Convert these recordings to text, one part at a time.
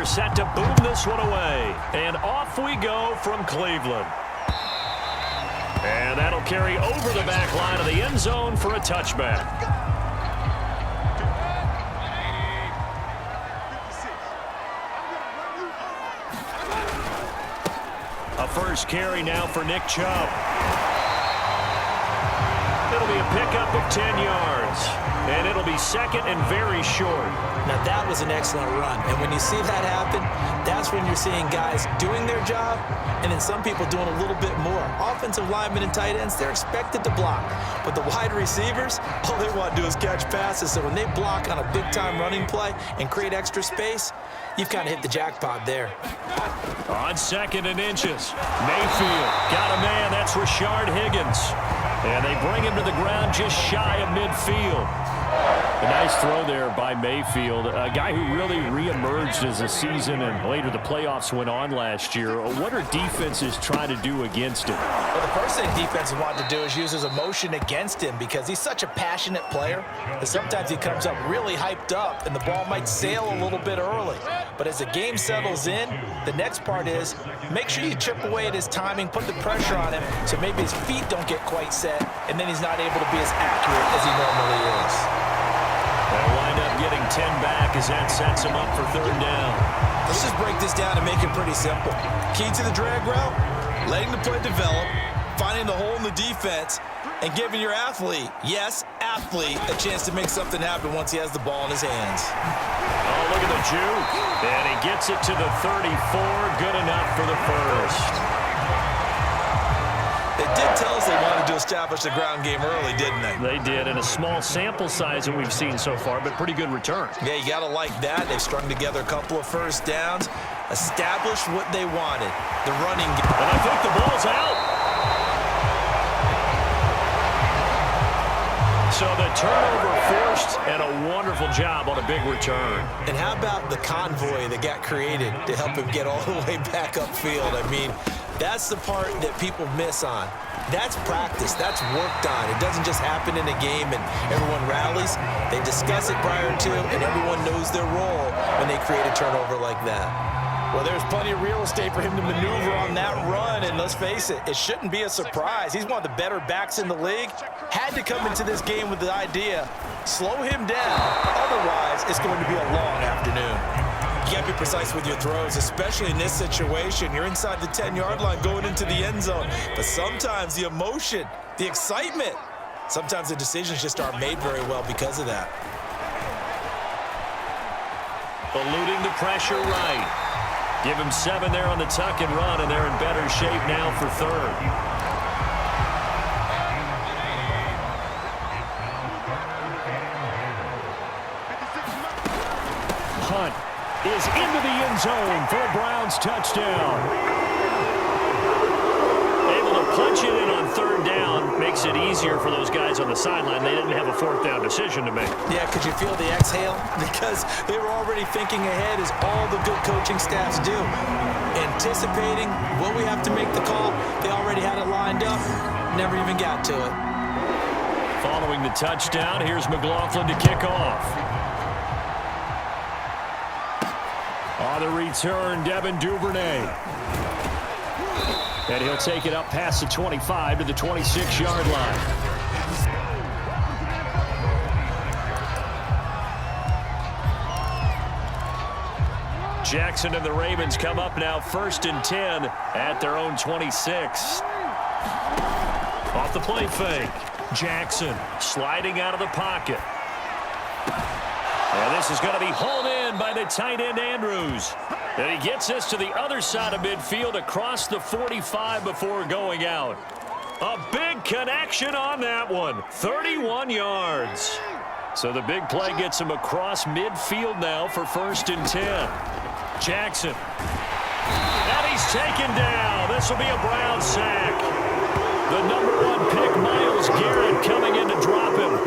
they're set to boom this one away. And off we go from Cleveland. And that'll carry over the back line of the end zone for a touchback. A first carry now for Nick Chubb. It'll be a pickup of 10 yards. And it'll be second and very short. Now that was an excellent run. And when you see that happen, that's when you're seeing guys doing their job and then some people doing a little bit more. Offensive linemen and tight ends, they're expected to block. But the wide receivers, all they want to do is catch passes. So when they block on a big-time running play and create extra space, you've kind of hit the jackpot there. On second and inches, Mayfield got a man. That's Rashard Higgins. And they bring him to the ground just shy of midfield. A nice throw there by Mayfield, a guy who really reemerged as the season and later the playoffs went on last year. What are defenses trying to do against him? Well, the first thing defenses want to do is use his emotion against him because he's such a passionate player that sometimes he comes up really hyped up and the ball might sail a little bit early. But as the game settles in, the next part is make sure you chip away at his timing, put the pressure on him so maybe his feet don't get quite set and then he's not able to be as accurate as he normally is. They'll wind up getting 10 back as that sets him up for third down. Let's just break this down and make it pretty simple. Key to the drag route, letting the play develop, finding the hole in the defense, and giving your athlete, yes, athlete, a chance to make something happen once he has the ball in his hands. Oh, look at the juke. And he gets it to the 34. Good enough for the first. They did tell us they wanted to establish the ground game early, didn't they? They did, and a small sample size that we've seen so far, but pretty good return. Yeah, you got to like that. They've strung together a couple of first downs, established what they wanted, the running game. And I think the ball's out. So the turnover forced, and a wonderful job on a big return. And how about the convoy that got created to help him get all the way back upfield? I mean, that's the part that people miss on. That's practice. That's worked on. It doesn't just happen in a game and everyone rallies. They discuss it prior to, and everyone knows their role when they create a turnover like that. Well, there's plenty of real estate for him to maneuver on that run, and let's face it, it shouldn't be a surprise. He's one of the better backs in the league. Had to come into this game with the idea, slow him down. Otherwise, it's going to be a long afternoon. You got to be precise with your throws, especially in this situation. You're inside the 10-yard line going into the end zone. But sometimes the emotion, the excitement, sometimes the decisions just aren't made very well because of that. Eluding the pressure right. Give him 7 there on the tuck and run, and they're in better shape now for third. Hunt is into the end zone for a Browns touchdown. Able to punch it in on third down makes it easier for those guys on the sideline. They didn't have a fourth down decision to make. Yeah, could you feel the exhale? Because they were already thinking ahead as all the good coaching staffs do. Anticipating, will we have to make the call? They already had it lined up. Never even got to it. Following the touchdown, here's McLaughlin to kick off. On the return, Devin Duvernay. And he'll take it up past the 25 to the 26-yard line. Jackson and the Ravens come up now 1st and 10 at their own 26. Off the play fake. Jackson sliding out of the pocket. And this is going to be hauled in by the tight end Andrews. And he gets us to the other side of midfield across the 45 before going out. A big connection on that one. 31 yards. So the big play gets him across midfield now for 1st and 10. Jackson. And he's taken down. This will be a Brown sack. The #1 pick, Myles Garrett, coming in to drop him.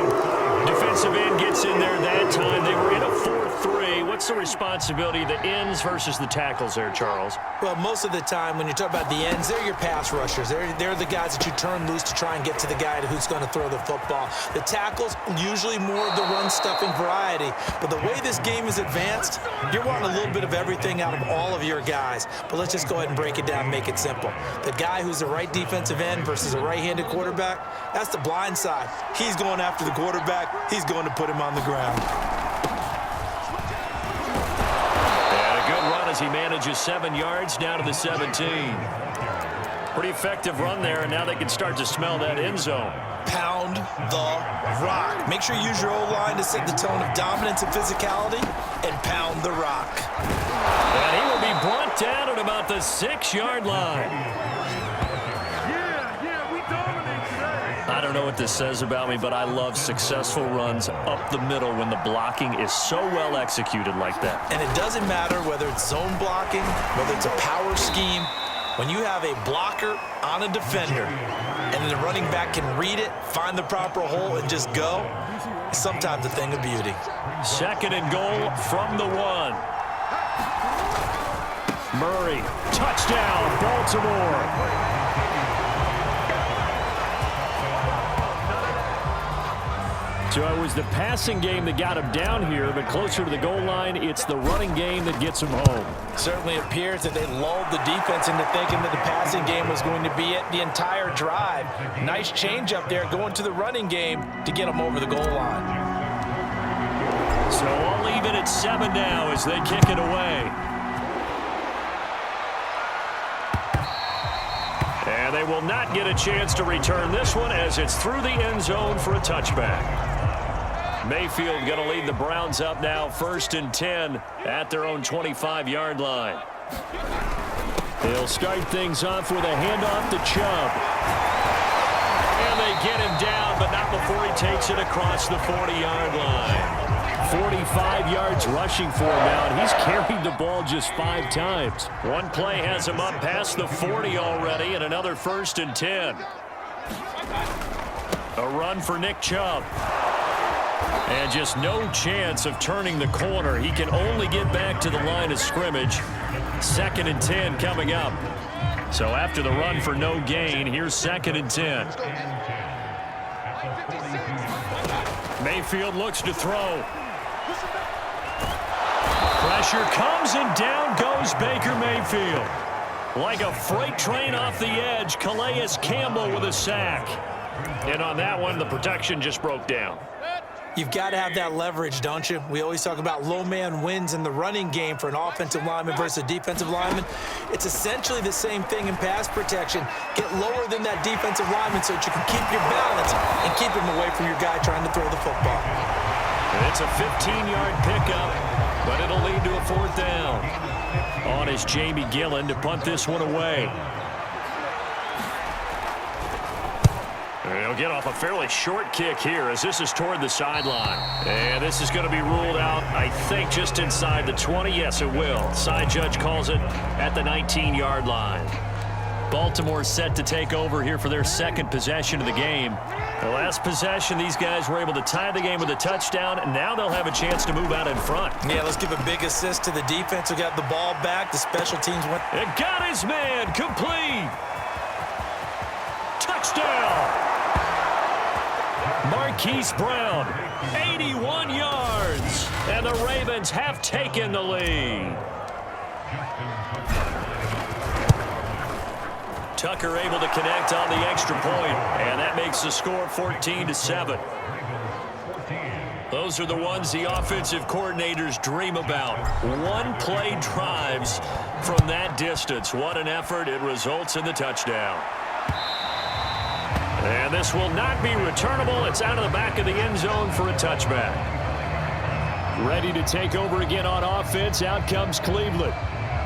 Defensive end gets in there that time. They were in a 4th 3. What's the responsibility of the ends versus the tackles there, Charles? Well, most of the time when you talk about the ends, they're your pass rushers. They're the guys that you turn loose to try and get to the guy who's going to throw the football. The tackles, usually more of the run-stuffing variety. But the way this game is advanced, you're wanting a little bit of everything out of all of your guys. But let's just go ahead and break it down and make it simple. The guy who's the right defensive end versus a right-handed quarterback, that's the blind side. He's going after the quarterback. He's going to put him on the ground. And a good run as he manages 7 yards down to the 17. Pretty effective run there, and now they can start to smell that end zone. Pound the rock. Make sure you use your O-line to set the tone of dominance and physicality, and pound the rock. And he will be brought down at about the 6-yard line. I don't know what this says about me, but I love successful runs up the middle when the blocking is so well executed like that. And it doesn't matter whether it's zone blocking, whether it's a power scheme. When you have a blocker on a defender and then the running back can read it, find the proper hole, and just go, it's sometimes a thing of beauty. 2nd and goal from the 1. Murray, touchdown, Baltimore. So it was the passing game that got him down here, but closer to the goal line, it's the running game that gets him home. Certainly appears that they lulled the defense into thinking that the passing game was going to be it the entire drive. Nice change up there going to the running game to get them over the goal line. So I'll leave it at 7 now as they kick it away. And they will not get a chance to return this one as it's through the end zone for a touchback. Mayfield going to lead the Browns up now, 1st and 10 at their own 25-yard line. They'll start things off with a handoff to Chubb. And they get him down, but not before he takes it across the 40-yard line. 45 yards rushing for him now, and he's carried the ball just 5 times. One play has him up past the 40 already, and another 1st and 10. A run for Nick Chubb. And just no chance of turning the corner. He can only get back to the line of scrimmage. 2nd and 10 coming up. So after the run for no gain, here's 2nd and 10. Mayfield looks to throw. Pressure comes and down goes Baker Mayfield. Like a freight train off the edge, Calais Campbell with a sack. And on that one, the protection just broke down. You've got to have that leverage, don't you? We always talk about low man wins in the running game for an offensive lineman versus a defensive lineman. It's essentially the same thing in pass protection. Get lower than that defensive lineman so that you can keep your balance and keep him away from your guy trying to throw the football. And it's a 15-yard pickup, but it'll lead to a 4th down. On is Jamie Gillen to punt this one away. He'll get off a fairly short kick here as this is toward the sideline. And this is going to be ruled out, I think, just inside the 20. Yes, it will. Side judge calls it at the 19-yard line. Baltimore set to take over here for their 2nd possession of the game. The last possession, these guys were able to tie the game with a touchdown, and now they'll have a chance to move out in front. Yeah, let's give a big assist to the defense who got the ball back. The special teams went. It got his man complete. Touchdown. Marquise Brown, 81 yards, and the Ravens have taken the lead. Tucker able to connect on the extra point, and that makes the score 14-7. Those are the ones the offensive coordinators dream about. One-play drives from that distance. What an effort. It results in the touchdown. And this will not be returnable. It's out of the back of the end zone for a touchback. Ready to take over again on offense. Out comes Cleveland.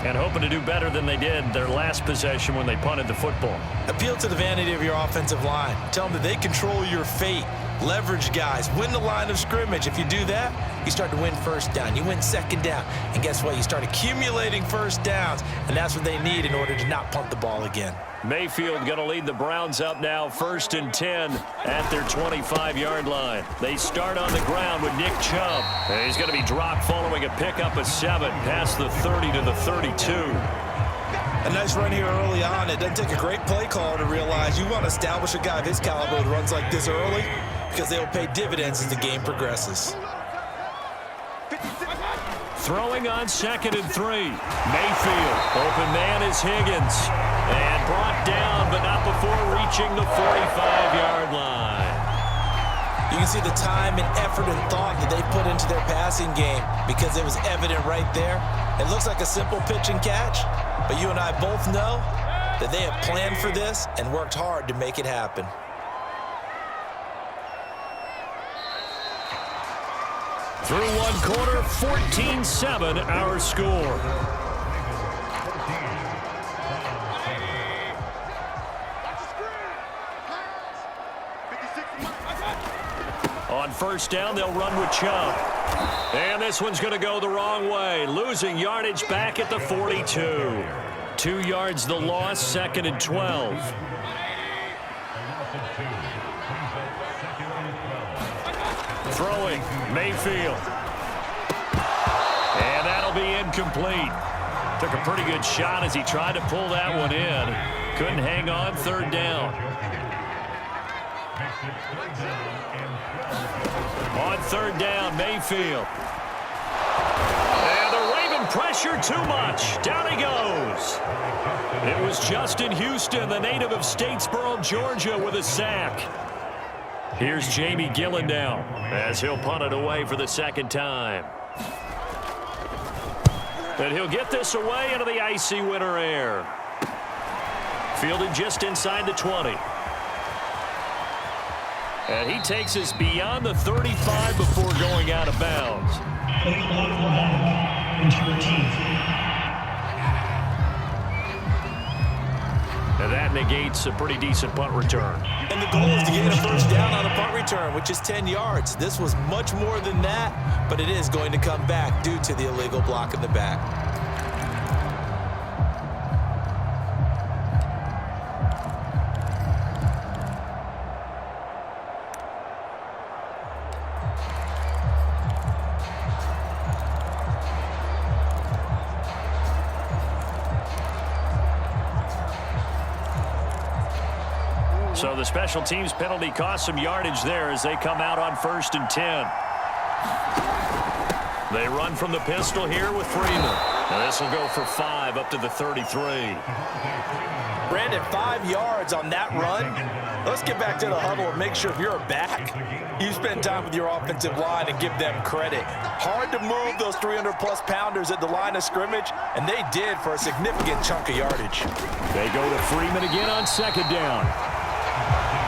And hoping to do better than they did their last possession when they punted the football. Appeal to the vanity of your offensive line. Tell them that they control your fate. leverage guys, win the line of scrimmage. If you do that, you start to win first down. You win second down. And guess what? You start accumulating first downs, and that's what they need in order to not punt the ball again. Mayfield going to lead the Browns up now, 1st and 10 at their 25-yard line. They start on the ground with Nick Chubb. And he's going to be dropped following a pickup of 7 past the 30 to the 32. A nice run here early on. It doesn't take a great play caller to realize you want to establish a guy of his caliber that runs like this early because they will pay dividends as the game progresses. Throwing on 2nd and 3. Mayfield. Open man is Higgins. And brought down, but not before reaching the 45-yard line. You can see the time and effort and thought that they put into their passing game because it was evident right there. It looks like a simple pitch and catch, but you and I both know that they have planned for this and worked hard to make it happen. Through one quarter, 14-7 our score. On 1st down, they'll run with Chubb. And this one's going to go the wrong way, losing yardage back at the 42. 2 yards the loss, 2nd and 12. Throwing, Mayfield. And that'll be incomplete. Took a pretty good shot as he tried to pull that one in. Couldn't hang on, 3rd down. On 3rd down, Mayfield. And the Raven pressure too much. Down he goes. It was Justin Houston, the native of Statesboro, Georgia, with a sack. Here's Jamie Gillen now as he'll punt it away for the 2nd time. And he'll get this away into the icy winter air. Fielded just inside the 20. And he takes us beyond the 35 before going out of bounds. And that negates a pretty decent punt return. And the goal is to get a 1st down on a punt return, which is 10 yards. This was much more than that, but it is going to come back due to the illegal block in the back. So the special teams penalty cost some yardage there as they come out on 1st and 10. They run from the pistol here with Freeman. And this will go for 5 up to the 33. Brandon, 5 yards on that run. Let's get back to the huddle and make sure if you're a back, you spend time with your offensive line and give them credit. Hard to move those 300-plus pounders at the line of scrimmage, and they did for a significant chunk of yardage. They go to Freeman again on 2nd down.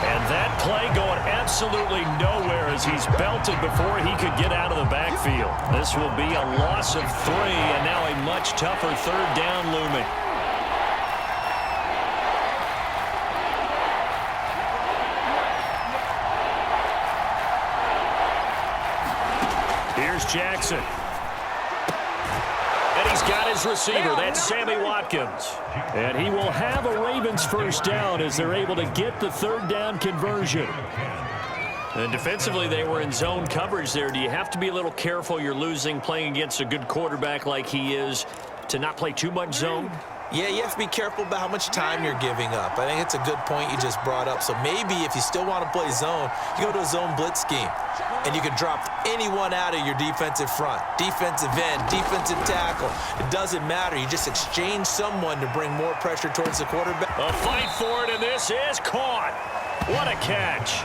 And that play going absolutely nowhere as he's belted before he could get out of the backfield. This will be a loss of 3, and now a much tougher 3rd down looming. Here's Jackson. And he's got his receiver. That's Sammy Watkins. And he will have a Ravens 1st down as they're able to get the 3rd down conversion. And defensively, they were in zone coverage there. Do you have to be a little careful? You're losing playing against a good quarterback like he is to not play too much zone? Yeah, you have to be careful about how much time you're giving up. I think it's a good point you just brought up. So maybe if you still want to play zone, you go to a zone blitz scheme. And you can drop anyone out of your defensive front. Defensive end, defensive tackle. It doesn't matter. You just exchange someone to bring more pressure towards the quarterback. A fight for it, and this is caught. What a catch.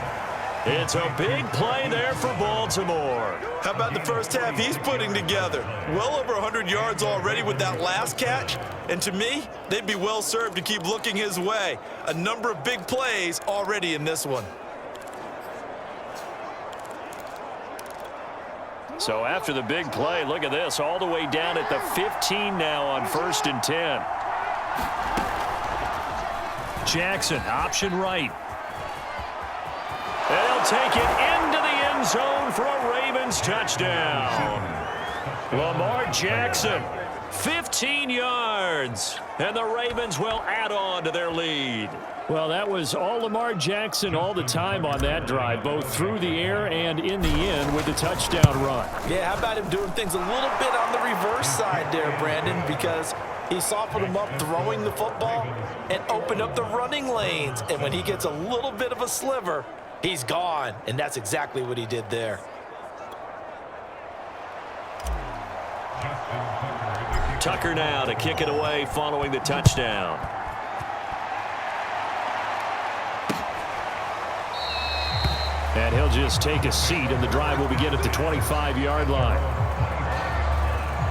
It's a big play there for Baltimore. How about the first half he's putting together? Well over 100 yards already with that last catch. And to me, they'd be well served to keep looking his way. A number of big plays already in this one. So after the big play, look at this, all the way down at the 15 now on 1st and 10. Jackson, option right. And he'll take it into the end zone for a Ravens touchdown. Lamar Jackson, 15 yards. And the Ravens will add on to their lead. Well, that was all Lamar Jackson all the time on that drive, both through the air and in the end with the touchdown run. Yeah, how about him doing things a little bit on the reverse side there, Brandon, because he softened him up throwing the football and opened up the running lanes. And when he gets a little bit of a sliver, he's gone. And that's exactly what he did there. Tucker now to kick it away following the touchdown. And he'll just take a seat, and the drive will begin at the 25-yard line.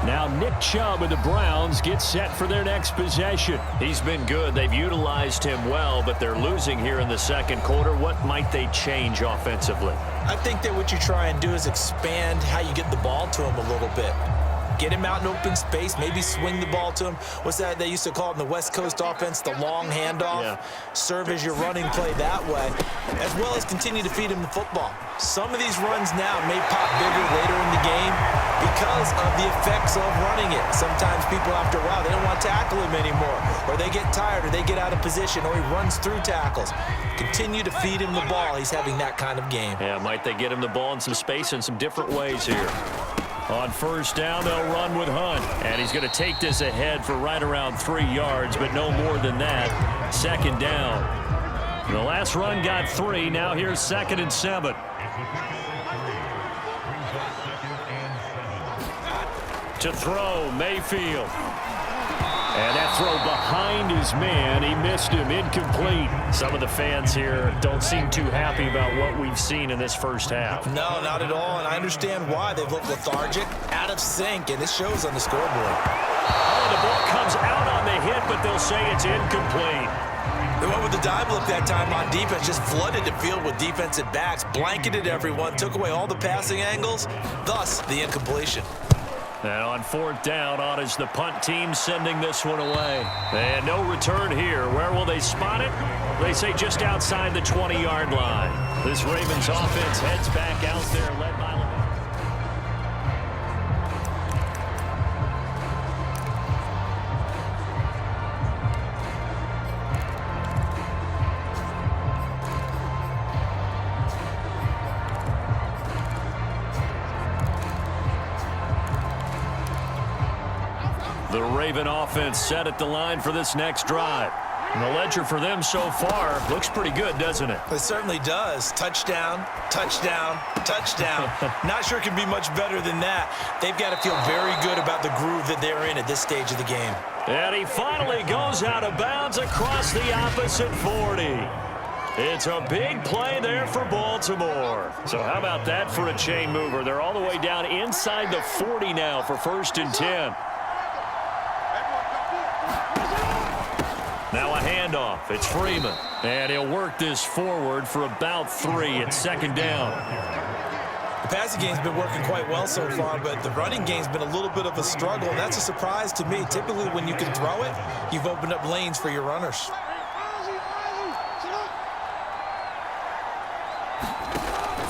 Now Nick Chubb of the Browns gets set for their next possession. He's been good. They've utilized him well, but they're losing here in the second quarter. What might they change offensively? I think that what you try and do is expand how you get the ball to him a little bit. Get him out in open space, maybe swing the ball to him. What's that they used to call it in the West Coast offense, the long handoff? Yeah. Serve as your running play that way, as well as continue to feed him the football. Some of these runs now may pop bigger later in the game because of the effects of running it. Sometimes people, after a while, they don't want to tackle him anymore, or they get tired, or they get out of position, or he runs through tackles. Continue to feed him the ball. He's having that kind of game. Yeah, might they get him the ball in some space in some different ways here. On first down, they'll run with Hunt. And he's going to take this ahead for right around 3 yards, but no more than that. Second down. The last run got 3. Now here's 2nd and 7. To throw, Mayfield. And that throw behind his man. He missed him. Incomplete. Some of the fans here don't seem too happy about what we've seen in this first half. No, not at all. And I understand why. They've looked lethargic, out of sync, and it shows on the scoreboard. Oh, the ball comes out on the hit, but they'll say it's incomplete. They went with the dime look that time on defense, just flooded the field with defensive backs, blanketed everyone, took away all the passing angles, thus the incompletion. And on fourth down, on is the punt team sending this one away. And no return here. Where will they spot it? They say just outside the 20-yard line. This Ravens offense heads back out there, led by Lamar. The Raven offense set at the line for this next drive. And the ledger for them so far looks pretty good, doesn't it? It certainly does. Touchdown, touchdown, touchdown. Not sure it can be much better than that. They've got to feel very good about the groove that they're in at this stage of the game. And he finally goes out of bounds across the opposite 40. It's a big play there for Baltimore. So how about that for a chain mover? They're all the way down inside the 40 now for 1st and 10. Now a handoff. It's Freeman. And he'll work this forward for about 3 at 2nd down. The passing game's been working quite well so far, but the running game's been a little bit of a struggle, and that's a surprise to me. Typically, when you can throw it, you've opened up lanes for your runners.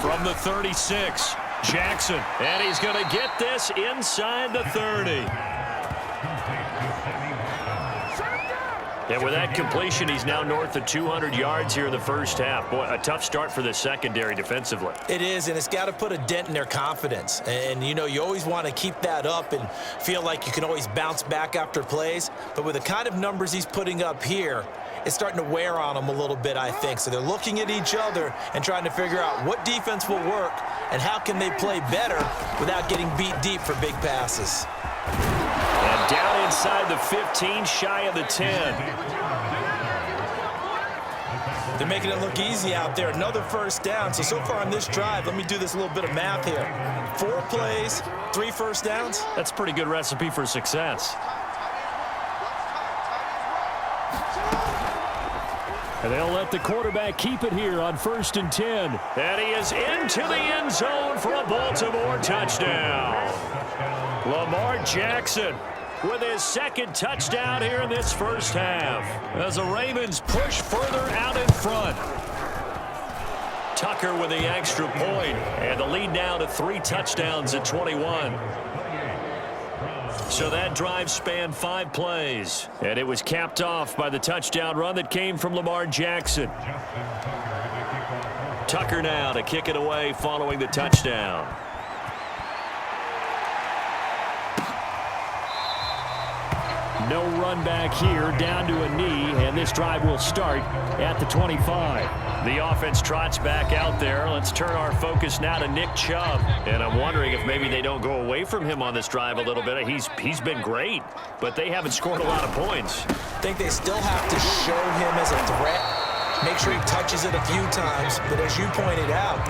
From the 36, Jackson. And he's going to get this inside the 30. And with that completion, he's now north of 200 yards here in the first half. Boy, a tough start for the secondary defensively. It is, and it's got to put a dent in their confidence. And, you know, you always want to keep that up and feel like you can always bounce back after plays. But with the kind of numbers he's putting up here, it's starting to wear on them a little bit, I think. So they're looking at each other and trying to figure out what defense will work and how can they play better without getting beat deep for big passes. And down inside the 15, shy of the 10. They're making it look easy out there. Another first down. So far on this drive, let me do this little bit of math here. 4 plays, 3 first downs. That's a pretty good recipe for success. And they'll let the quarterback keep it here on 1st and 10. And he is into the end zone for a Baltimore touchdown. Lamar Jackson with his 2nd touchdown here in this first half as the Ravens push further out in front. Tucker with the extra point, and the lead now to 3 touchdowns at 21. So that drive spanned 5 plays, and it was capped off by the touchdown run that came from Lamar Jackson. Tucker now to kick it away following the touchdown. No run back here, down to a knee, and this drive will start at the 25. The offense trots back out there. Let's turn our focus now to Nick Chubb. And I'm wondering if maybe they don't go away from him on this drive a little bit. He's been great, but they haven't scored a lot of points. I think they still have to show him as a threat. Make sure he touches it a few times. But as you pointed out,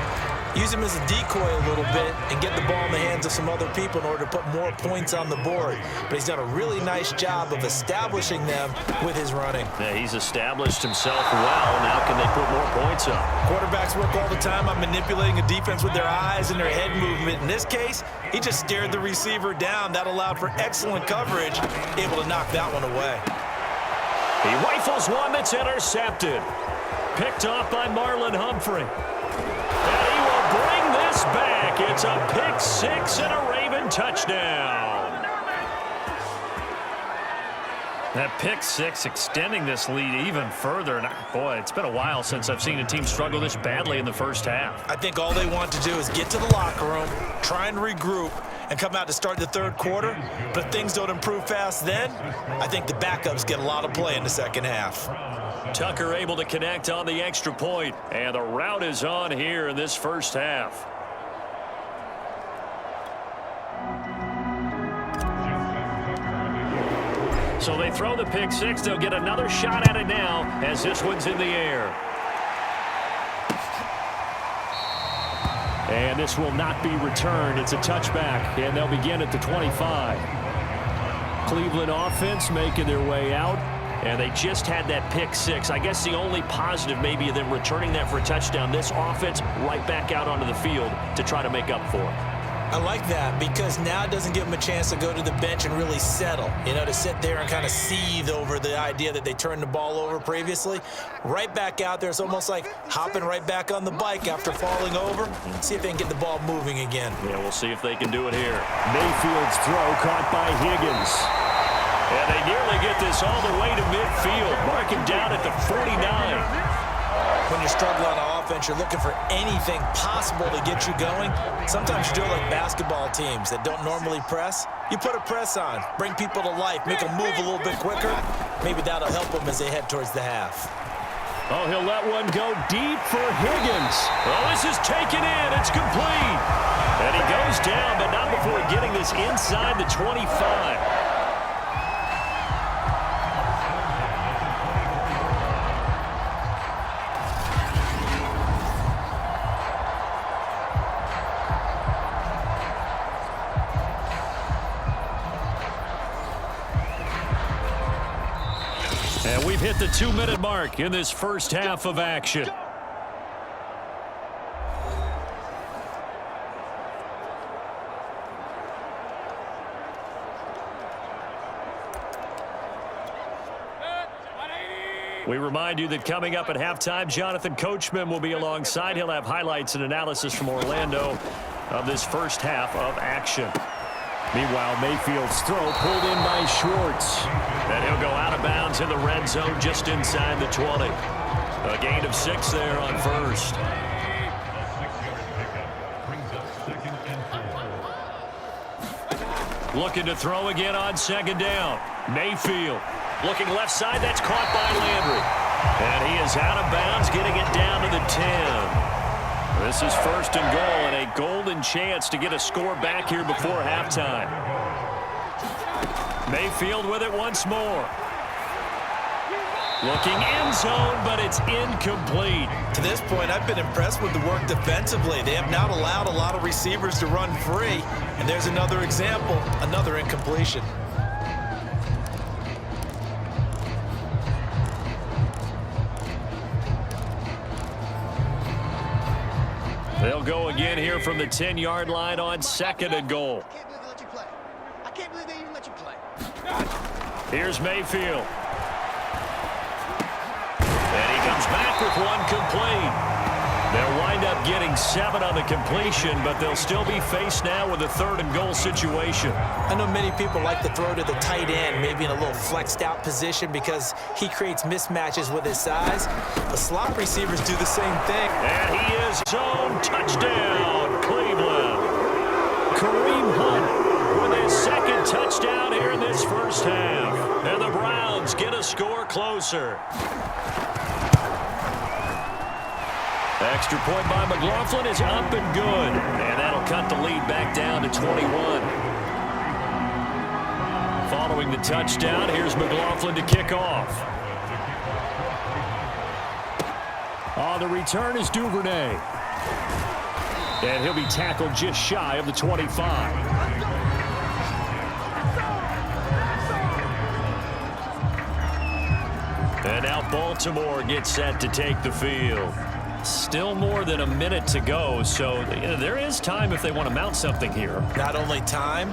use him as a decoy a little bit and get the ball in the hands of some other people in order to put more points on the board. But he's done a really nice job of establishing them with his running. Yeah, he's established himself well. Now can they put more points up? Quarterbacks work all the time on manipulating a defense with their eyes and their head movement. In this case, he just stared the receiver down. That allowed for excellent coverage, able to knock that one away. He rifles one that's intercepted. Picked off by Marlon Humphrey. And he will bring this back. It's a pick 6 and a Raven touchdown. That pick 6 extending this lead even further. And boy, it's been a while since I've seen a team struggle this badly in the first half. I think all they want to do is get to the locker room, try and regroup, and come out to start the third quarter. But if things don't improve fast then, I think the backups get a lot of play in the second half. Tucker able to connect on the extra point, and the route is on here in this first half. So they throw the pick 6. They'll get another shot at it now as this one's in the air. And this will not be returned. It's a touchback, and they'll begin at the 25. Cleveland offense making their way out. And they just had that pick 6. I guess the only positive maybe of them returning that for a touchdown. This offense right back out onto the field to try to make up for it. I like that because now it doesn't give them a chance to go to the bench and really settle, to sit there and kind of seethe over the idea that they turned the ball over previously. Right back out there, it's almost like hopping right back on the bike after falling over. See if they can get the ball moving again. Yeah, we'll see if they can do it here. Mayfield's throw caught by Higgins. And they nearly get this all the way to midfield. Mark him down at the 49. When you're struggling on offense, you're looking for anything possible to get you going. Sometimes you do it like basketball teams that don't normally press. You put a press on, bring people to life, make them move a little bit quicker. Maybe that'll help them as they head towards the half. Oh, he'll let one go deep for Higgins. Oh, this is taken in. It's complete. And he goes down, but not before getting this inside the 25. And we've hit the 2-minute mark in this first half of action. We remind you that coming up at halftime, Jonathan Coachman will be alongside. He'll have highlights and analysis from Orlando of this first half of action. Meanwhile, Mayfield's throw pulled in by Schwartz. And he'll go out of bounds in the red zone just inside the 20. A gain of 6 there on first. Looking to throw again on second down. Mayfield looking left side. That's caught by Landry. And he is out of bounds, getting it down to the 10. This is first and goal, and a golden chance to get a score back here before halftime. Mayfield with it once more. Looking end zone, but it's incomplete. To this point, I've been impressed with the work defensively. They have not allowed a lot of receivers to run free. And there's another example, another incompletion. They'll go again here from the 10-yard line on second and goal. I can't believe they even let you play. Here's Mayfield. And he comes back with one complete. They'll wind up getting 7 on the completion, but they'll still be faced now with a 3rd and goal situation. I know many people like to throw to the tight end, maybe in a little flexed out position because he creates mismatches with his size. The slot receivers do the same thing. And he is zone touchdown, Cleveland. Kareem Hunt with his 2nd touchdown here in this first half. And the Browns get a score closer. Extra point by McLaughlin is up and good. And that'll cut the lead back down to 21. Following the touchdown, here's McLaughlin to kick off. On the return is Duvernay. And he'll be tackled just shy of the 25. And now Baltimore gets set to take the field. Still more than a minute to go, so there is time if they want to mount something here. Not only time,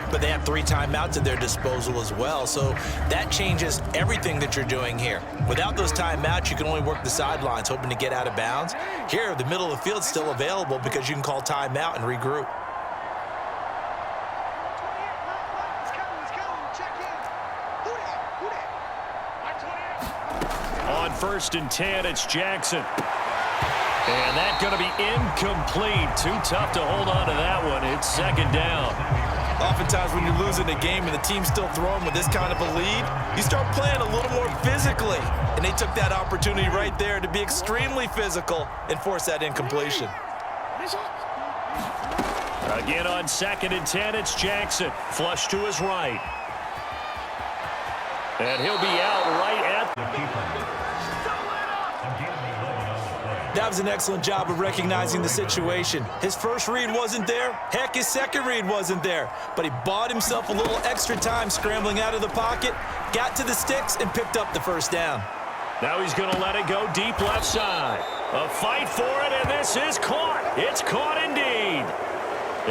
but they have 3 timeouts at their disposal as well, so that changes everything that you're doing here. Without those timeouts, you can only work the sidelines, hoping to get out of bounds. Here, the middle of the field's still available because you can call timeout and regroup. On 1st and 10, it's Jackson. And that's going to be incomplete. Too tough to hold on to that one. It's 2nd down. Oftentimes when you're losing a game and the team's still throwing with this kind of a lead, you start playing a little more physically. And they took that opportunity right there to be extremely physical and force that incompletion. Again on 2nd and 10, it's Jackson. Flush to his right. And he'll be out right at the keeper. That was an excellent job of recognizing the situation. His first read wasn't there. Heck, his second read wasn't there. But he bought himself a little extra time scrambling out of the pocket, got to the sticks, and picked up the 1st down. Now he's going to let it go deep left side. A fight for it, and this is caught. It's caught indeed.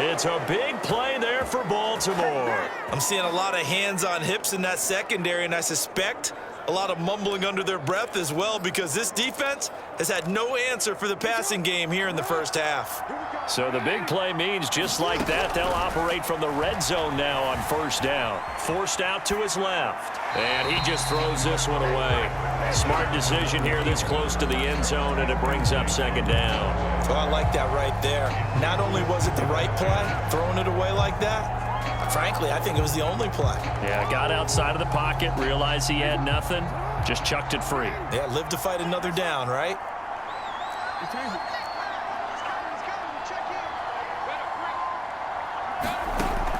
It's a big play there for Baltimore. I'm seeing a lot of hands on hips in that secondary, and I suspect a lot of mumbling under their breath as well because this defense has had no answer for the passing game here in the first half. So the big play means just like that, they'll operate from the red zone now on 1st down. Forced out to his left. And he just throws this one away. Smart decision here this close to the end zone, and it brings up 2nd down. Well, I like that right there. Not only was it the right play, throwing it away like that, frankly, I think it was the only play. Yeah, got outside of the pocket, realized he had nothing, just chucked it free. Yeah, live to fight another down, right?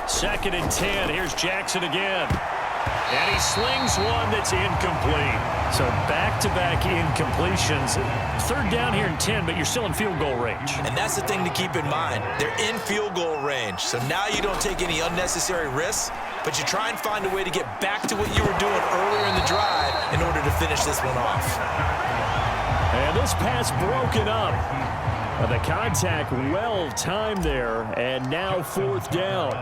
2nd and 10, here's Jackson again. And he slings one that's incomplete. So back-to-back incompletions. 3rd down here in 10, but you're still in field goal range. And that's the thing to keep in mind. They're in field goal range. So now you don't take any unnecessary risks, but you try and find a way to get back to what you were doing earlier in the drive in order to finish this one off. And this pass broken up. The contact well timed there, and now 4th down.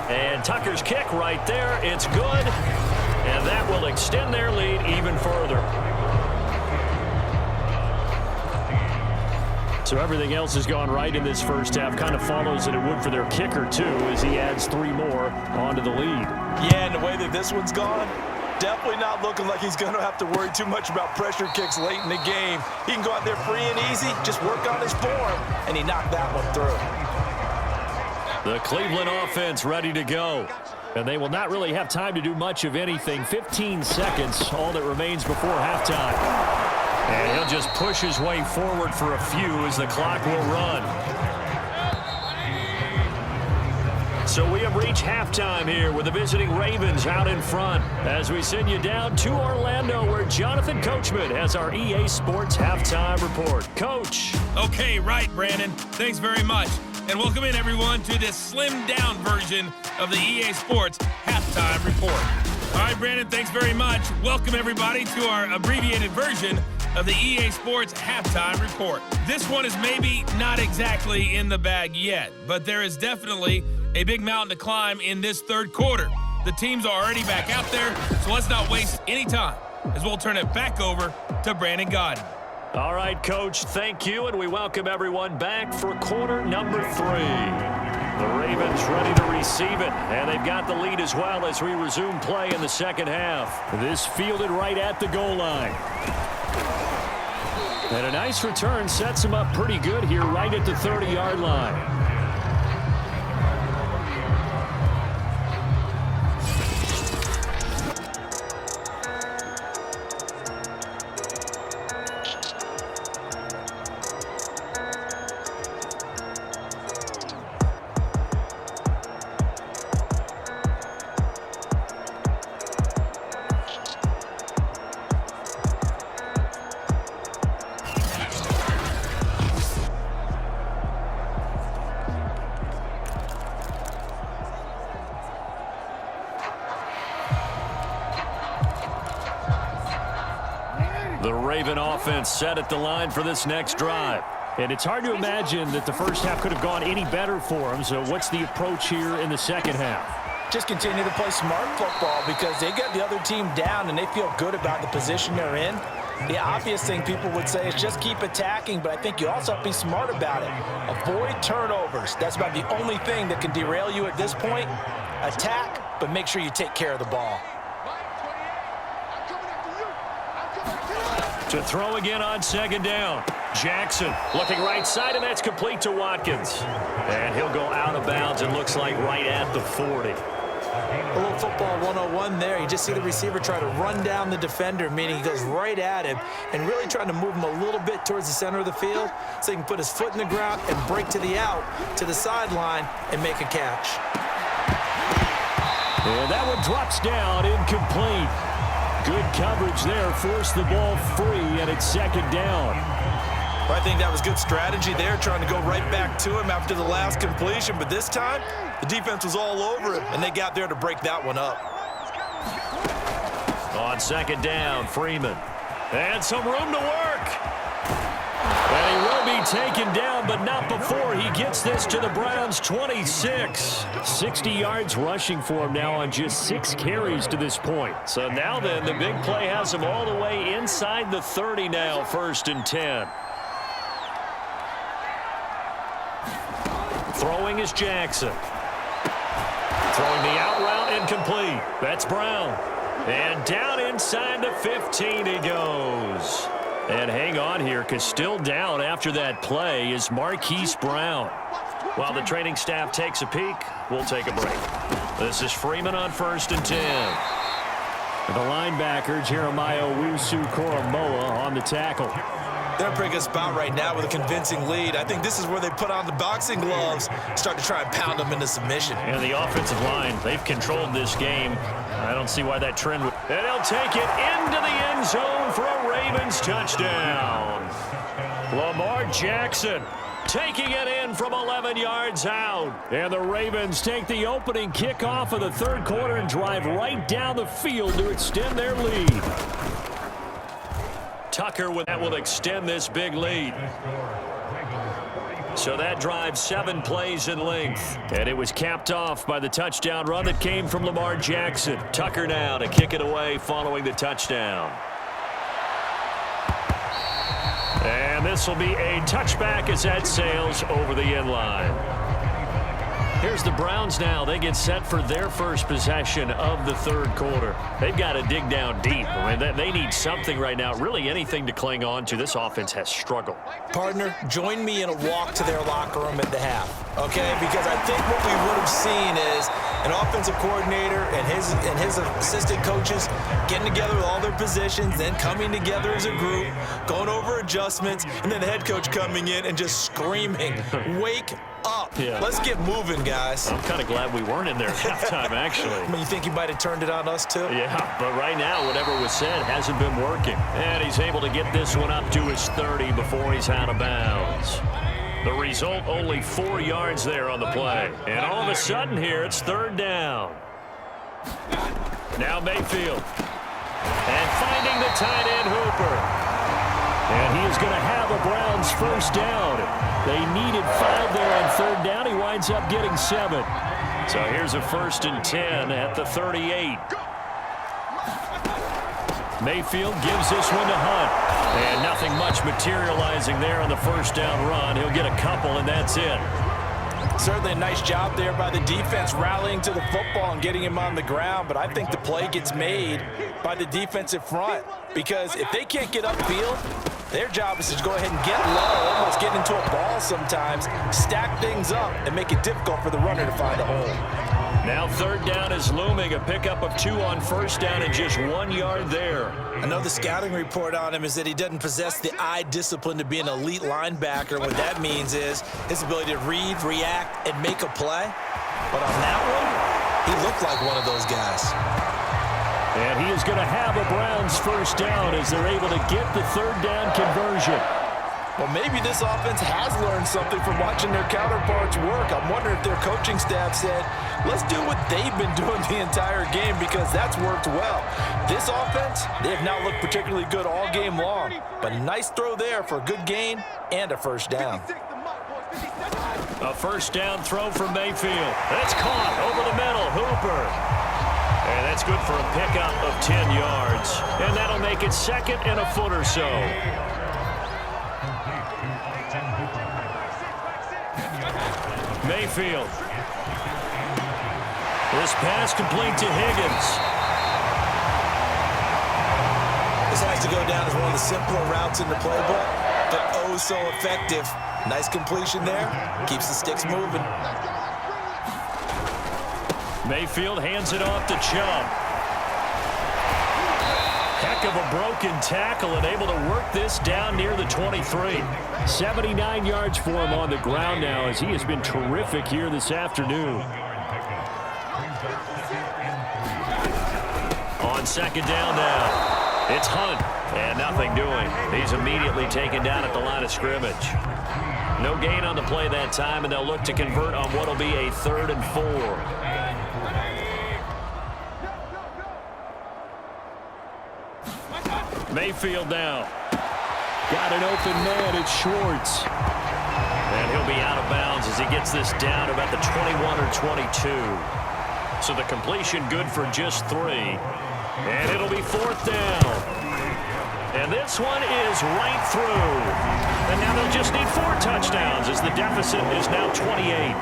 And Tucker's kick right there. It's good, and that will extend their lead even further. So everything else has gone right in this first half. Kind of follows that it would for their kicker, too, as he adds 3 more onto the lead. Yeah, and the way that this one's gone, definitely not looking like he's going to have to worry too much about pressure kicks late in the game. He can go out there free and easy, just work on his form, and he knocked that one through. The Cleveland offense ready to go. And they will not really have time to do much of anything. 15 seconds, all that remains before halftime. And he'll just push his way forward for a few as the clock will run. So we have reached halftime here with the visiting Ravens out in front as we send you down to Orlando where Jonathan Coachman has our EA Sports Halftime Report. Coach. Okay, right, Brandon. Thanks very much. And welcome in, everyone, to this slimmed-down version of the EA Sports Halftime Report. All right, Brandon, thanks very much. Welcome, everybody, to our abbreviated version of the EA Sports Halftime Report. This one is maybe not exactly in the bag yet, but there is definitely a big mountain to climb in this 3rd quarter. The teams are already back out there, so let's not waste any time as we'll turn it back over to Brandon Gaudin. All right, Coach, thank you, and we welcome everyone back for quarter number 3. The Ravens ready to receive it, and they've got the lead as well as we resume play in the second half. This fielded right at the goal line. And a nice return sets him up pretty good here right at the 30-yard line. The Raven offense set at the line for this next drive. And it's hard to imagine that the first half could have gone any better for them. So what's the approach here in the second half? Just continue to play smart football because they got the other team down and they feel good about the position they're in. The obvious thing people would say is just keep attacking, but I think you also have to be smart about it. Avoid turnovers. That's about the only thing that can derail you at this point. Attack, but make sure you take care of the ball. To throw again on second down. Jackson looking right side, and that's complete to Watkins. And he'll go out of bounds, it looks like right at the 40. A little football 101 there. You just see the receiver try to run down the defender, meaning he goes right at him and really trying to move him a little bit towards the center of the field so he can put his foot in the ground and break to the out, to the sideline, and make a catch. And that one drops down, incomplete. Good coverage there, forced the ball free, and it's second down. Well, I think that was good strategy there, trying to go right back to him after the last completion, but this time, the defense was all over it, and they got there to break that one up. On second down, Freeman. And some room to work. And he will be taken down, but not before he gets this to the Browns' 26. 60 yards rushing for him now on just 6 carries to this point. So now then, the big play has him all the way inside the 30 now, 1st and 10. Throwing is Jackson. Throwing the out route, incomplete. That's Brown. And down inside the 15 he goes. And hang on here, because still down after that play is Marquise Brown. While the training staff takes a peek, we'll take a break. This is Freeman on 1st and 10. The linebacker, Jeremiah Owusu-Koramoah, on the tackle. They're in a pretty good spot right now with a convincing lead. I think this is where they put on the boxing gloves, start to try and pound them into submission. And the offensive line, they've controlled this game. I don't see why that trend would. And they'll take it into the end zone for a Ravens touchdown. Lamar Jackson taking it in from 11 yards out. And the Ravens take the opening kickoff of the third quarter and drive right down the field to extend their lead. Tucker with that will extend this big lead. So that drive 7 plays in length. And it was capped off by the touchdown run that came from Lamar Jackson. Tucker now to kick it away following the touchdown. And this will be a touchback as that sails over the end line. Here's the Browns now. They get set for their first possession of the third quarter. They've got to dig down deep. I mean, they need something right now, really anything to cling on to. This offense has struggled. Partner, join me in a walk to their locker room at the half, okay? Because I think what we would have seen is an offensive coordinator and his assistant coaches getting together with all their positions, then coming together as a group, going over adjustments, and then the head coach coming in and just screaming, wake up. Yeah. Let's get moving, guys. I'm kind of glad we weren't in there at halftime, actually. I mean, you think he might have turned it on us, too? Yeah, but right now, whatever was said hasn't been working. And he's able to get this one up to his 30 before he's out of bounds. The result, only 4 yards there on the play. And all of a sudden here, it's third down. Now Mayfield. And finding the tight end, Hooper. And he is going to have a Browns first down. They needed 5 there on third down. He winds up getting 7. So here's a 1st and 10 at the 38. Mayfield gives this one to Hunt. And nothing much materializing there on the first down run. He'll get a couple, and that's it. Certainly a nice job there by the defense rallying to the football and getting him on the ground, but I think the play gets made by the defensive front because if they can't get upfield, their job is to go ahead and get low, almost get into a ball sometimes, stack things up, and make it difficult for the runner to find a hole. Now third down is looming. A pickup of 2 on first down and just 1 yard there. I know the scouting report on him is that he doesn't possess the eye discipline to be an elite linebacker. What that means is his ability to read, react, and make a play. But on that one, he looked like one of those guys. And he is going to have a Browns first down as they're able to get the third down conversion. Well, maybe this offense has learned something from watching their counterparts work. I'm wondering if their coaching staff said, let's do what they've been doing the entire game because that's worked well. This offense, they have not looked particularly good all game long, but a nice throw there for a good gain and a first down. A first down throw from Mayfield. That's caught over the middle. Hooper. And that's good for a pickup of 10 yards. And that'll make it second and a foot or so. Mayfield. This pass complete to Higgins. This has to go down as one of the simpler routes in the playbook, but oh so effective. Nice completion there. Keeps the sticks moving. Mayfield hands it off to Chubb. Heck of a broken tackle and able to work this down near the 23. 79 yards for him on the ground now as he has been terrific here this afternoon. On second down now, it's Hunt, and nothing doing. He's immediately taken down at the line of scrimmage. No gain on the play that time, and they'll look to convert on what will be a 3rd and 4. Mayfield now. Got an open man. It's Schwartz. And he'll be out of bounds as he gets this down about the 21 or 22. So the completion good for just 3. And it'll be 4th down. And this one is right through. And now they'll just need 4 touchdowns as the deficit is now 28.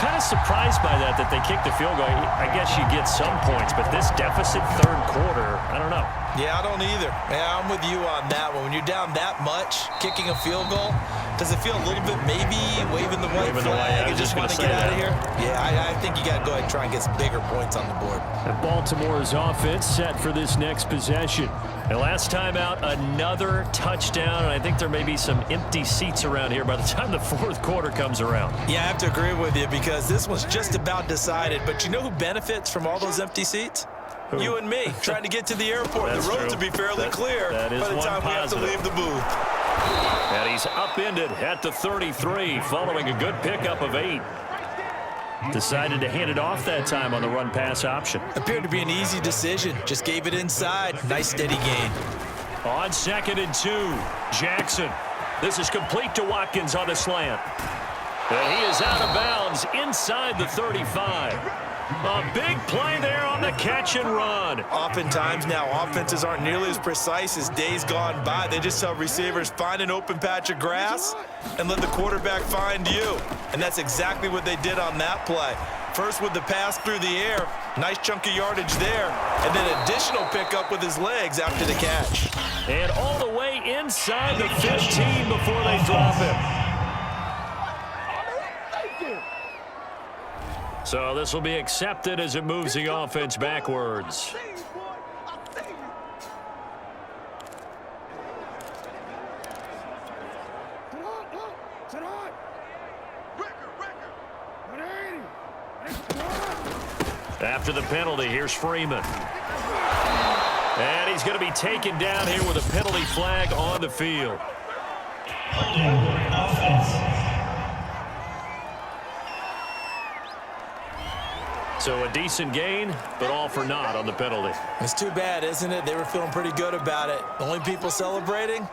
Kind of surprised by that they kicked the field goal. I guess you get some points, but this deficit third quarter, I don't know. Yeah, I don't either. Yeah, I'm with you on that one. When you're down that much, kicking a field goal, does it feel a little bit maybe waving the white flag and just want to get out of here? Yeah, I think you got to go ahead and try and get some bigger points on the board. And Baltimore's offense set for this next possession. And last time out, another touchdown, and I think there may be some empty seats around here by the time the 4th quarter comes around. Yeah, I have to agree with you because this one's just about decided. But you know who benefits from all those empty seats? Who? You and me, trying to get to the airport. That's the road true. to be fairly clear that is by the one time we have to positive. leave the booth. And he's upended at the 33 following a good pickup of 8. Decided to hand it off that time on the run-pass option. Appeared to be an easy decision. Just gave it inside. Nice steady gain. On 2nd and 2, Jackson. This is complete to Watkins on the slant. And he is out of bounds inside the 35. A big play there on the catch and run. Oftentimes now, offenses aren't nearly as precise as days gone by. They just tell receivers, find an open patch of grass and let the quarterback find you. And that's exactly what they did on that play. First with the pass through the air, nice chunk of yardage there, and then additional pickup with his legs after the catch. And all the way inside the 15 before they drop him. So this will be accepted as it moves the offense backwards. After the penalty, here's Freeman. And he's going to be taken down here with a penalty flag on the field. So a decent gain, but all for naught on the penalty. It's too bad, isn't it? They were feeling pretty good about it. The only people celebrating,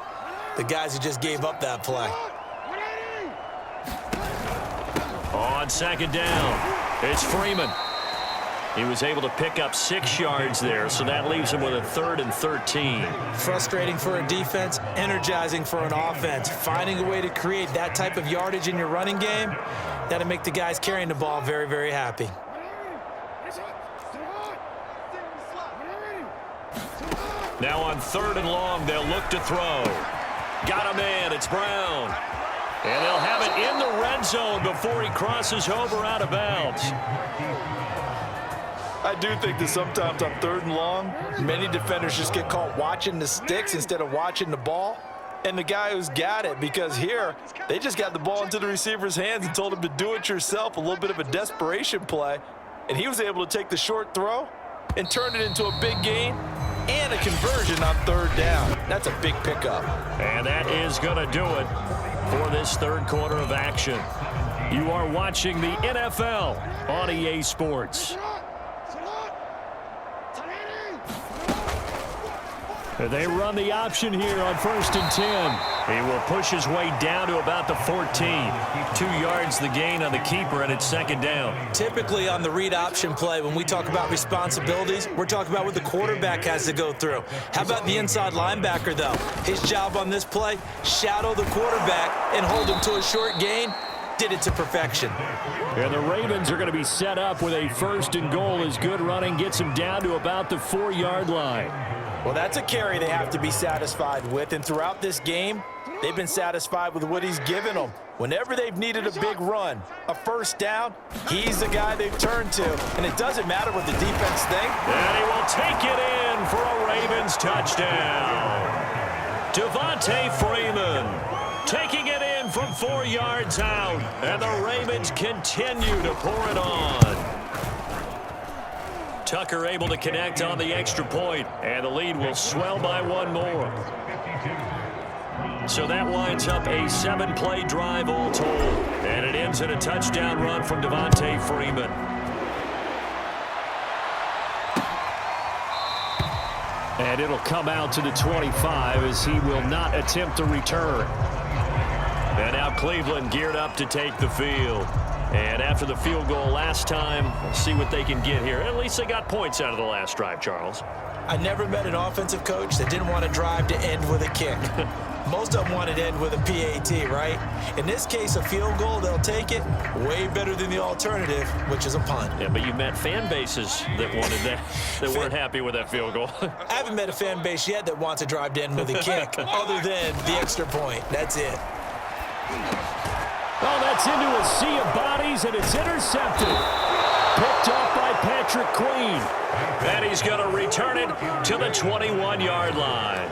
the guys who just gave up that play. On 2nd down, it's Freeman. He was able to pick up 6 yards there, so that leaves him with a 3rd and 13. Frustrating for a defense, energizing for an offense. Finding a way to create that type of yardage in your running game, that'll make the guys carrying the ball very, very happy. Now on 3rd and long, they'll look to throw. Got a man, it's Brown. And they'll have it in the red zone before he crosses over out of bounds. I do think that sometimes on 3rd and long, many defenders just get caught watching the sticks instead of watching the ball. And the guy who's got it, because here, they just got the ball into the receiver's hands and told him to do it yourself, a little bit of a desperation play. And he was able to take the short throw and turn it into a big gain and a conversion on 3rd down. That's a big pickup. And that is going to do it for this 3rd quarter of action. You are watching the NFL on EA Sports. They run the option here on 1st and 10. He will push his way down to about the 14. 2 yards the gain on the keeper, and it's 2nd down. Typically on the read option play, when we talk about responsibilities, we're talking about what the quarterback has to go through. How about the inside linebacker, though? His job on this play, shadow the quarterback and hold him to a short gain. Did it to perfection. And the Ravens are going to be set up with a 1st and goal as good running gets him down to about the 4-yard line. Well, that's a carry they have to be satisfied with, and throughout this game, they've been satisfied with what he's given them. Whenever they've needed a big run, a 1st down, he's the guy they've turned to, and it doesn't matter what the defense thinks. And he will take it in for a Ravens touchdown. Devontae Freeman taking it in from 4 yards out, and the Ravens continue to pour it on. Tucker able to connect on the extra point, and the lead will swell by 1 more. So that winds up a 7-play drive all told, and it ends in a touchdown run from Devontae Freeman. And it'll come out to the 25 as he will not attempt a return. And now Cleveland geared up to take the field. And after the field goal last time, we'll see what they can get here. At least they got points out of the last drive, Charles. I never met an offensive coach that didn't want to drive to end with a kick. Most of them wanted to end with a PAT, right? In this case, a field goal, they'll take it. Way better than the alternative, which is a punt. Yeah, but you met fan bases that wanted that, that weren't happy with that field goal. I haven't met a fan base yet that wants to drive to end with a kick, other than the extra point. That's it. Oh, that's into a sea of bodies, and it's intercepted. Picked off by Patrick Queen. And he's going to return it to the 21-yard line.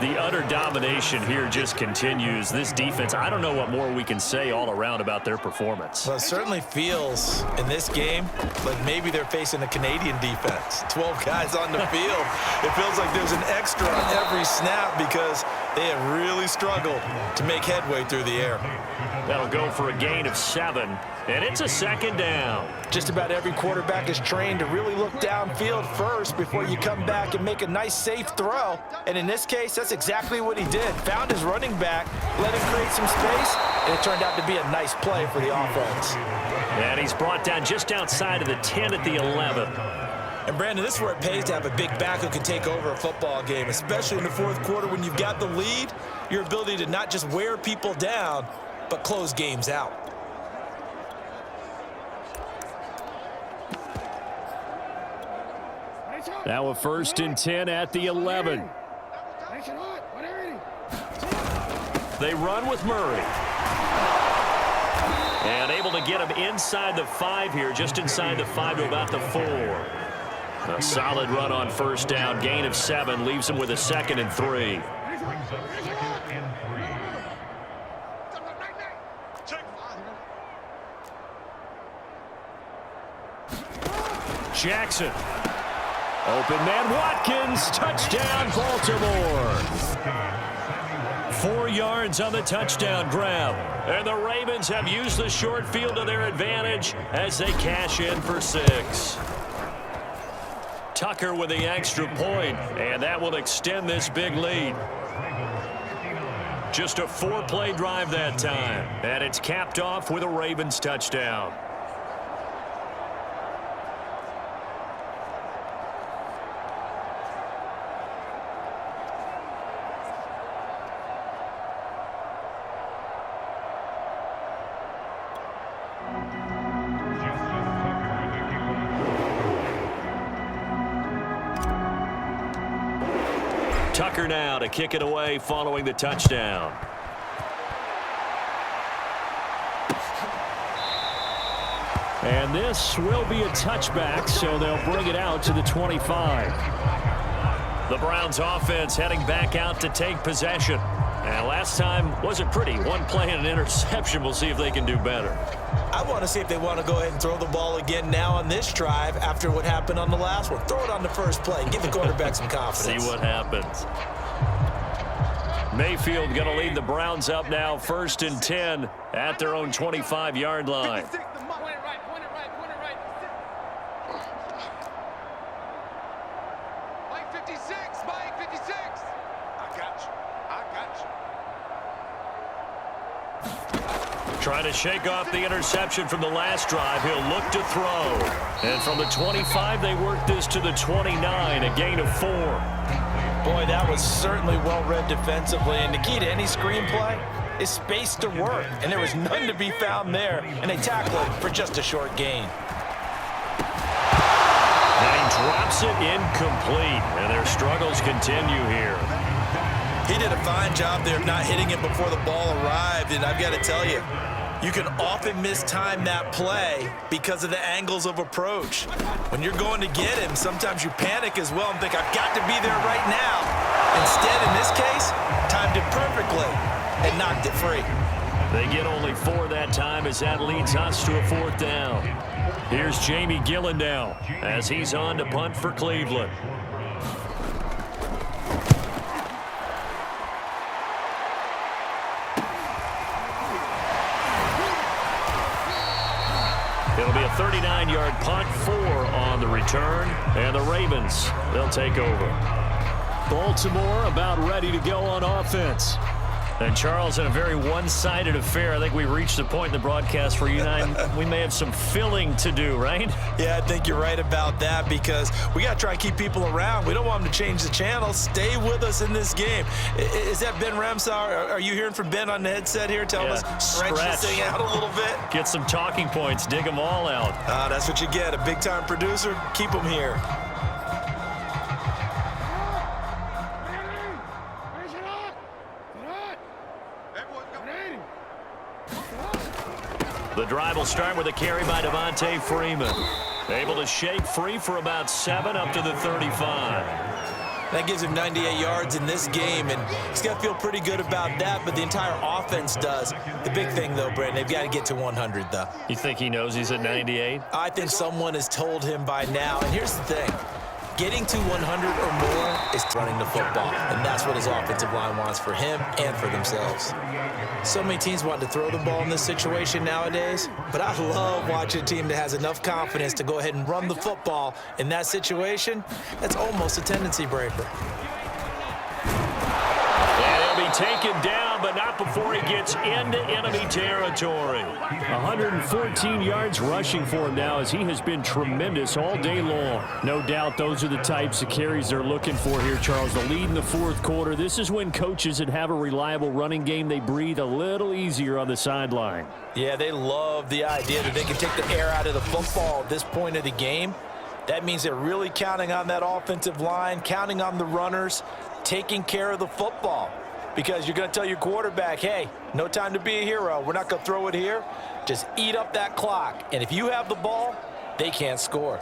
The utter domination here just continues. This defense, I don't know what more we can say all around about their performance. Well, it certainly feels in this game like maybe they're facing a Canadian defense. 12 guys on the field. It feels like there's an extra on every snap because they have really struggled to make headway through the air. That'll go for a gain of 7, and it's a 2nd down. Just about every quarterback is trained to really look downfield first before you come back and make a nice, safe throw. And in this case, that's exactly what he did. Found his running back, let him create some space, and it turned out to be a nice play for the offense. And he's brought down just outside of the 10 at the 11. And, Brandon, this is where it pays to have a big back who can take over a football game, especially in the 4th quarter when you've got the lead, your ability to not just wear people down, but close games out. Now a 1st and 10 at the 11. They run with Murray. And able to get him inside the 5 here, just inside the 5 to about the 4. A solid run on 1st down, gain of 7, leaves him with a 2nd and 3. Jackson. Open man Watkins. Touchdown Baltimore. 4 yards on the touchdown grab. And the Ravens have used the short field to their advantage as they cash in for 6. Tucker with the extra point, and that will extend this big lead. Just a 4-play drive that time, and it's capped off with a Ravens touchdown. Tucker now to kick it away following the touchdown. And this will be a touchback, so they'll bring it out to the 25. The Browns offense heading back out to take possession. And last time wasn't pretty. One play and an interception. We'll see if they can do better. I want to see if they want to go ahead and throw the ball again now on this drive after what happened on the last one. Throw it on the first play. Give the quarterback some confidence. See what happens. Mayfield going to lead the Browns up now 1st and 10 at their own 25-yard line. Mike 56, Mike 56. I got you. Trying to shake off the interception from the last drive. He'll look to throw. And from the 25, they work this to the 29, a gain of 4. Boy, that was certainly well-read defensively. And the key to any screenplay is space to work. And there was none to be found there. And they tackle it for just a short gain. And he drops it incomplete. And their struggles continue here. He did a fine job there of not hitting it before the ball arrived. And I've got to tell you, you can often mistime that play because of the angles of approach. When you're going to get him, sometimes you panic as well and think, I've got to be there right now. Instead, in this case, timed it perfectly and knocked it free. They get only 4 that time as that leads us to a 4th down. Here's Jamie Gillen now as he's on to punt for Cleveland. It'll be a 39-yard punt, 4 on the return, and the Ravens, they'll take over. Baltimore about ready to go on offense. And Charles, in a very one-sided affair, I think we reached the point in the broadcast where you and I, we may have some filling to do, right? Yeah, I think you're right about that because we got to try and keep people around. We don't want them to change the channel. Stay with us in this game. Is that Ben Ramsar? Are you hearing from Ben on the headset here? Telling us stretch this thing out a little bit? Get some talking points. Dig them all out. That's what you get. A big-time producer. Keep them here. The drive will start with a carry by Devontae Freeman. Able to shake free for about 7 up to the 35. That gives him 98 yards in this game, and he's got to feel pretty good about that, but the entire offense does. The big thing, though, Brandon, they've got to get to 100, though. You think he knows he's at 98? I think someone has told him by now, and here's the thing. Getting to 100 or more is running the football, and that's what his offensive line wants for him and for themselves. So many teams want to throw the ball in this situation nowadays, but I love watching a team that has enough confidence to go ahead and run the football in that situation. That's almost a tendency breaker. And he'll be taken down, but not before he gets into enemy territory. 114 yards rushing for him now as he has been tremendous all day long. No doubt those are the types of carries they're looking for here, Charles. The lead in the 4th quarter. This is when coaches that have a reliable running game, they breathe a little easier on the sideline. Yeah, they love the idea that they can take the air out of the football at this point of the game. That means they're really counting on that offensive line, counting on the runners, taking care of the football. Because you're going to tell your quarterback, hey, no time to be a hero. We're not going to throw it here. Just eat up that clock. And if you have the ball, they can't score.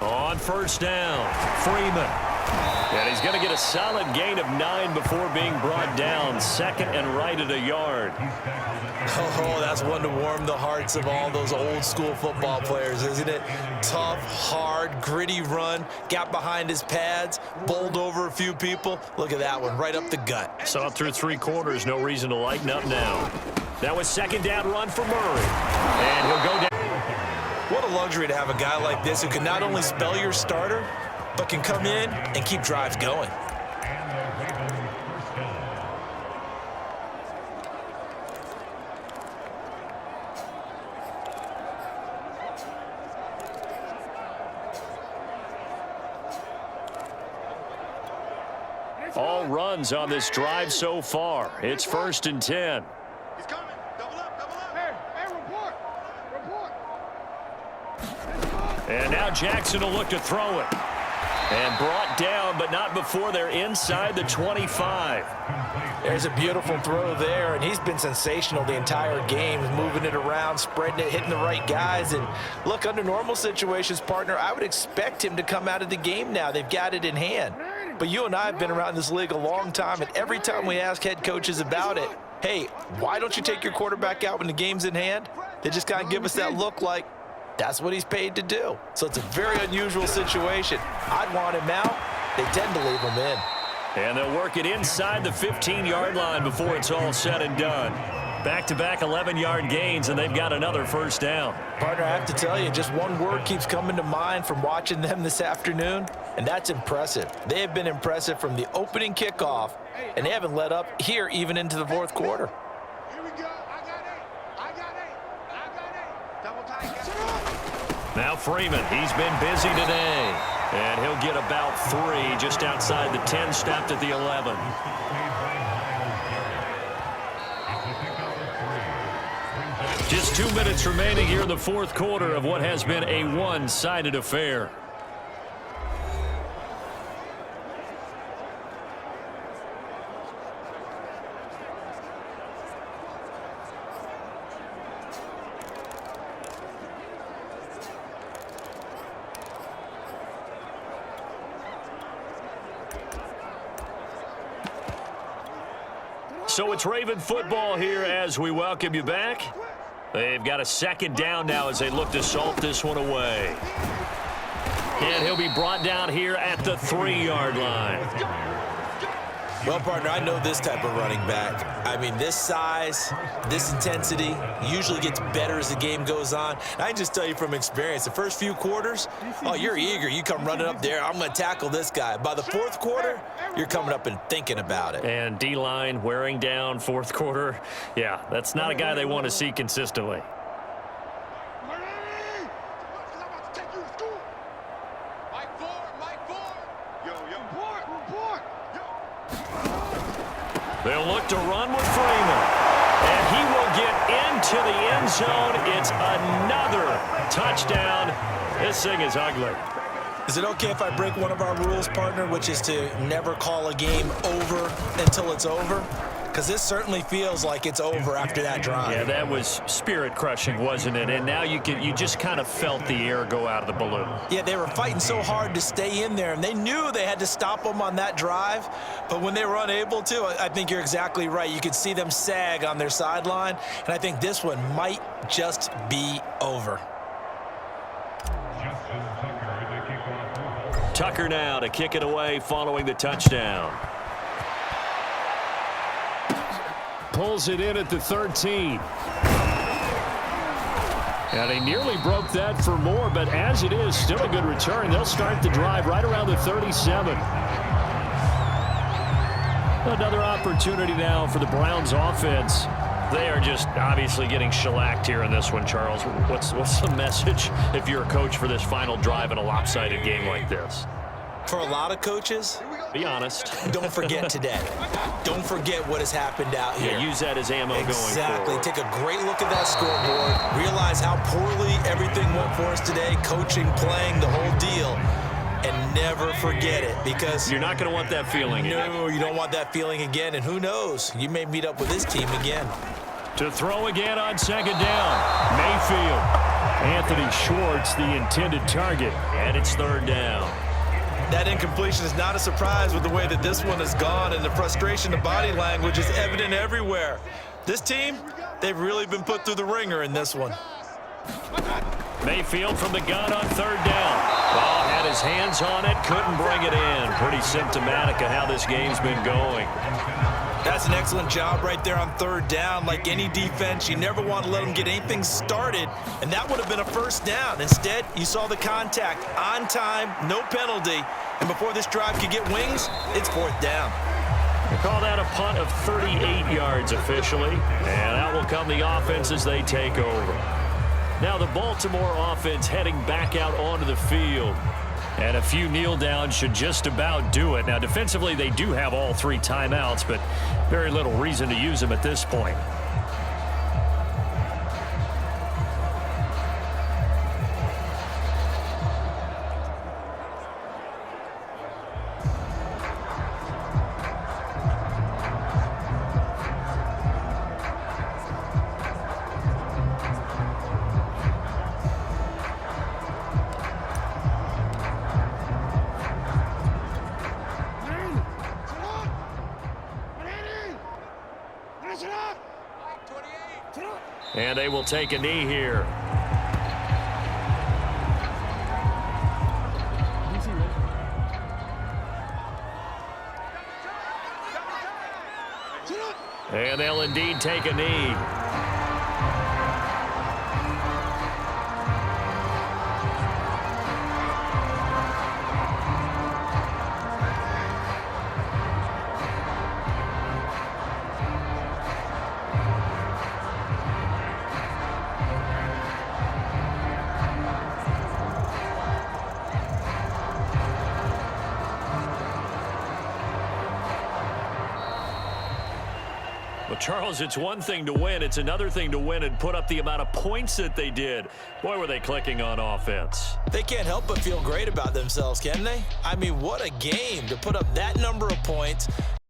On 1st down, Freeman. And he's going to get a solid gain of 9 before being brought down. 2nd and right at a yard. Oh, that's one to warm the hearts of all those old school football players, isn't it? Tough, hard, gritty run, got behind his pads, bowled over a few people. Look at that one, right up the gut. Saw it through 3 quarters, no reason to lighten up now. That was 2nd down run for Murray. And he'll go down. What a luxury to have a guy like this who can not only spell your starter, but can come in and keep drives going. all runs on this drive so far. It's 1st and 10. He's coming. Double up, double up. Hey, report. And now Jackson will look to throw it. And brought down, but not before they're inside the 25. There's a beautiful throw there, and he's been sensational the entire game, moving it around, spreading it, hitting the right guys. And look, under normal situations, partner, I would expect him to come out of the game now. They've got it in hand. But you and I have been around this league a long time, and every time we ask head coaches about it, hey, why don't you take your quarterback out when the game's in hand? They just kind of give us that look like, that's what he's paid to do. So it's a very unusual situation. I'd want him out. They tend to leave him in. And they'll work it inside the 15-yard line before it's all said and done. Back-to-back 11-yard gains, and they've got another first down. Partner, I have to tell you, just one word keeps coming to mind from watching them this afternoon, and that's impressive. They have been impressive from the opening kickoff, and they haven't let up here even into the fourth quarter. Here we go. I got eight. Double tight. Now Freeman, he's been busy today. And he'll get about 3 just outside the 10, stopped at the 11. Just 2 minutes remaining here in the fourth quarter of what has been a one-sided affair. So it's Raven football here as we welcome you back. They've got a second down now as they look to salt this one away. And he'll be brought down here at the 3-yard line. Well, partner, I know this type of running back. I mean, this size, this intensity usually gets better as the game goes on. And I can just tell you from experience, the first few quarters, oh, you're eager. You come running up there, I'm going to tackle this guy. By the fourth quarter, you're coming up and thinking about it. And D-line wearing down fourth quarter. Yeah, that's not a guy they want to see consistently. They'll look to run with Freeman. And he will get into the end zone. It's another touchdown. This thing is ugly. Is it okay if I break one of our rules, partner, which is to never call a game over until it's over? Because this certainly feels like it's over after that drive. Yeah, that was spirit-crushing, wasn't it? And now you just kind of felt the air go out of the balloon. Yeah, they were fighting so hard to stay in there, and they knew they had to stop them on that drive. But when they were unable to, I think you're exactly right. You could see them sag on their sideline, and I think this one might just be over. Tucker now to kick it away following the touchdown. Pulls it in at the 13. And they nearly broke that for more, but as it is, still a good return. They'll start the drive right around the 37. Another opportunity now for the Browns offense. They are just obviously getting shellacked here in this one, Charles. What's the message if you're a coach for this final drive in a lopsided game like this? For a lot of coaches, be honest. Don't forget today. Don't forget what has happened out here. Yeah, use that as ammo going forward. Exactly. Take a great look at that scoreboard. Realize how poorly everything went for us today. Coaching, playing, the whole deal. And never forget it, because you're not going to want that feeling again. No, you don't want that feeling again. And who knows? You may meet up with this team again. To throw again on second down. Mayfield. Anthony Schwartz, the intended target. And it's third down. That incompletion is not a surprise with the way that this one has gone, and the frustration, the body language is evident everywhere. This team, they've really been put through the ringer in this one. Mayfield from the gun on third down. Ball had his hands on it, couldn't bring it in. Pretty symptomatic of how this game's been going. That's an excellent job right there on third down. Like any defense, you never want to let them get anything started, and that would have been a first down. Instead, you saw the contact on time, no penalty, and before this drive could get wings, it's fourth down. They call that a punt of 38 yards officially, and out will come the offense as they take over. Now the Baltimore offense heading back out onto the field. And a few kneel downs should just about do it. Now, defensively, they do have all 3 timeouts, but very little reason to use them at this point. And they will take a knee here. And they'll indeed take a knee. Well, Charles, it's one thing to win. It's another thing to win and put up the amount of points that they did. Boy, were they clicking on offense. They can't help but feel great about themselves, can they? I mean, what a game to put up that number of points,